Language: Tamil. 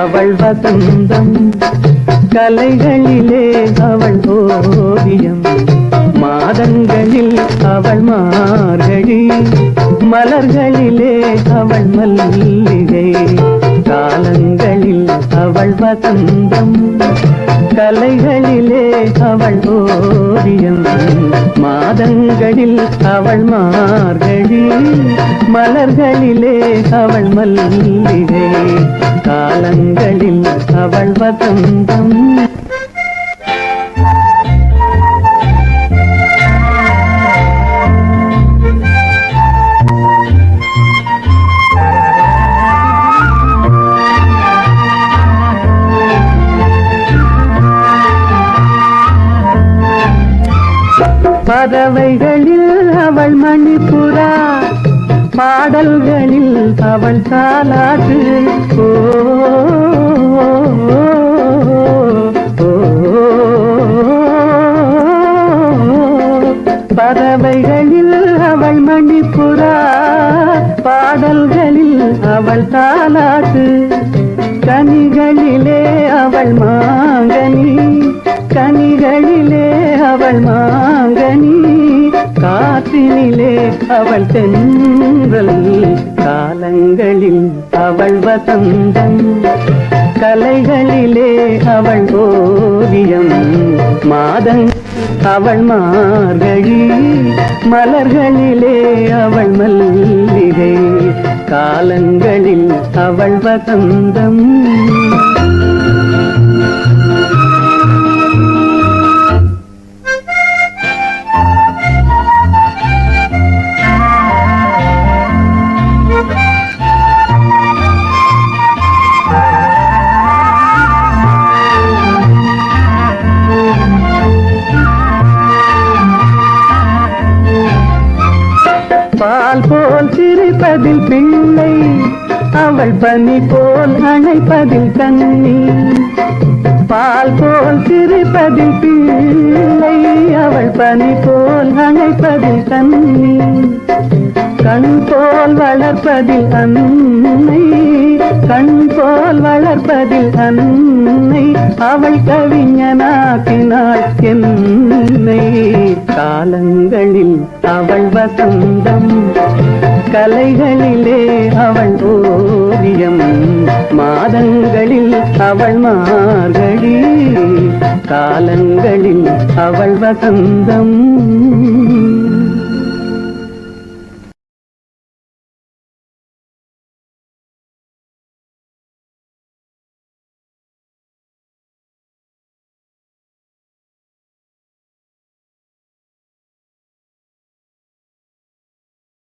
அவள் வசந்தம், கலைகளிலே அவள் ஓவியம், மாதங்களில் அவள் மார்கழி, மலர்களிலே அவள் மல்லிகை, காலங்களில் அவள் வசந்தம், கலைகளிலே அவள் ஓவியம், மாதங்களில் அவள் மார்கழி, மலர்களிலே அவள் மல்லிகை, காலங்களில் அவள் வசந்தம். பறவைகளில் அவள் மணிப்புறா, பாடல்களில் அவள் தாலாட்டு, ஓ, பறவைகளில் அவள் மணிப்புறா, பாடல்களில் அவள் தாலாட்டு, கனிகளிலே அவள் மாங்கனி, கனிகளிலே அவள் மாங்கனி, காற்றினிலே அவள் தென்றல், காலங்களில் அவள் வசந்தம், கலைகளிலே அவள் ஓவியம், மாதம் அவள் மார்கழி, மலர்களிலே அவள் மல்லிகை, காலங்களில் அவள் வசந்தம். பால் போல் சிரிப்பதில் பிள்ளை, அவள் பனி போல் அணைப்பதில் கண்ணி, பால் போல் சிரிப்பதில் பிள்ளை, அவள் பனி போல் அணைப்பதில் கண்ணி, கண் போல் வளர்ப்பதில் அன்னை, கண் போல் வளர்ப்பதில் அன்னை, அவள் கவிஞனாக்கினாள் என்னை, காலங்களில் அவள் வசந்தம், கலைகளிலே அவள் ஓவியம், மாதங்களில் அவள் மார்கழி, காலங்களில் அவள் வசந்தம்.